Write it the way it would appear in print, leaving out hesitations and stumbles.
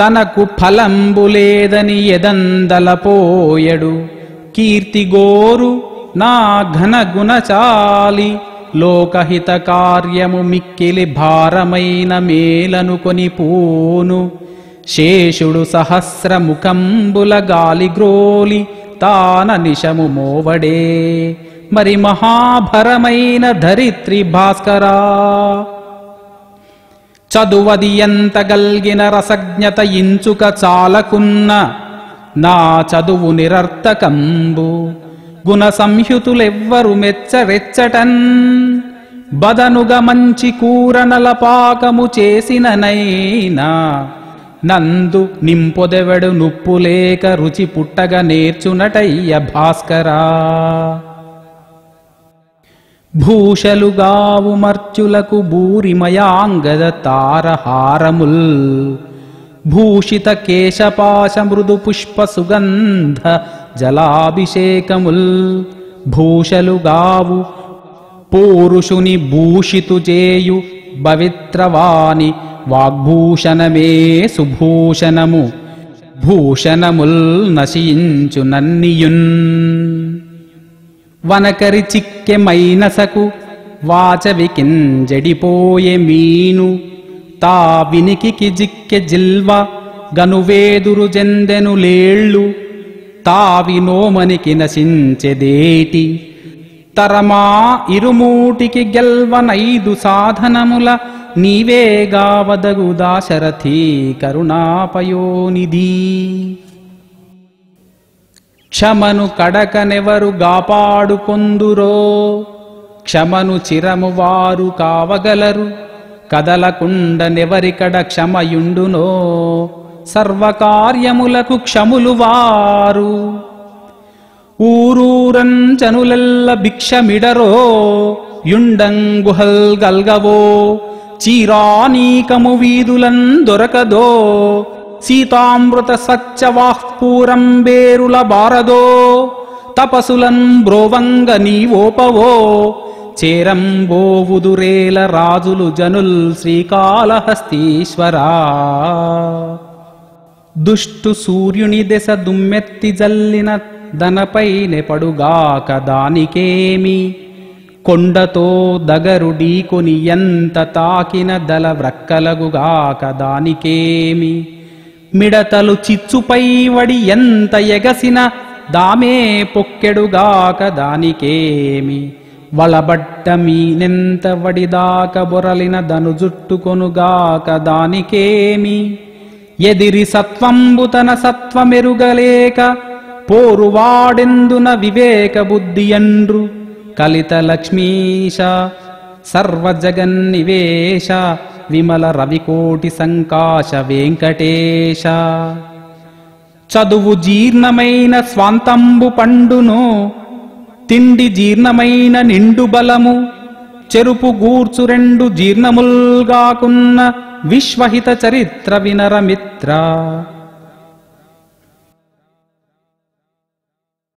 తనకు ఫలంబులేదని ఎదందలపోయడు కీర్తిగోరు నా ఘన గుణచాలి లోకహిత కార్యము మిక్కిలి భారమైన మేలను కొనిపూను శేషుడు సహస్రముఖంబుల గాలిగ్రోలి తాన నిశము మోవడే మరి మహాభరమైన ధరిత్రి భాస్కరా చదువది ఎంత గల్గిన రసజ్ఞత ఇంచుక చాలకున్న నా చదువు నిరర్థకంబు గుణ సంయుతులెవ్వరు మెచ్చరెచ్చటన్ బదనుగ మంచి కూరనల పాకము చేసిననైనా నందు నింపొదెవడు నుప్పులేక రుచి పుట్టగ నేర్చునటయ్య భాస్కరా భూషలుగావు మర్చులకు భూరిమయాంగద తారహారముల్ భూషిత కేశపాశ మృదు పుష్ప సుగంధ జలాభిషేకముల్ భూషలుగావు పూరుషుని భూషితు చేయు పవిత్రవాణి వాగ్భూషణమే సుభూషణము భూషణముల్ నశించు నన్నియున్ వనకరి చిక్కె మైనసకు వాచవికింజడిపోయే మీను తా వినికికి జిక్కె జిల్వ గనువేదురు జెందెను లేళ్ళు తావి నోమనికి నశించెదేటి తరమా ఇరుమూటికి గెల్వనైదు సాధనముల నీవేగావదగు దాశరథీ కరుణాపయోనిధి క్షమను కడకనెవరు గాపాడుకొందురో క్షమను చిరము వారు కావగలరు కదలకుండనెవరికడ క్షమయుండునో సర్వకార్యములకు క్షములు వారు ఊరూరంచనులెల్ల భిక్షమిడరో యుండంగుహల్ గల్గవో చీరానీకము వీధులన్ దొరకదో సీతామృత స్వచ్ఛవాఃపూరంబేరుల బారదో తపసులన్ బ్రోవంగ నీవోపవో చేరంబోవుదురేల రాజులు జనుల్ శ్రీకాళహస్తీశ్వరా దుష్టు సూర్యుని దెస దుమ్మెత్తి జల్లిన దనపైనె పడుగాక దానికేమి కొండతో దగరుడీకొని ఎంత తాకిన దల వ్రక్కలగుగాక దానికేమి మిడతలు చిచ్చుపై వడి ఎంత ఎగసిన దామే పొక్కెడుగాక దానికేమి వలబడ్డ మీనెంత వడిదాక బొరలిన దను జుట్టుకొనుగాక దానికేమి ఎదిరి సత్వంబు తన సత్వమెరుగలేక పోరువాడెందున వివేక బుద్ధియండ్రు కలిత లక్ష్మీశ సర్వజగన్నివేశ విమల రవికోటి సంకాశ వెంకటేశ చదువు జీర్ణమైన స్వాంతంబు పండును తిండి జీర్ణమైన నిండు బలము చెరుపు గూర్చు రెండు జీర్ణముల్గాకున్న విశ్వహిత చరిత్ర వినరమిత్ర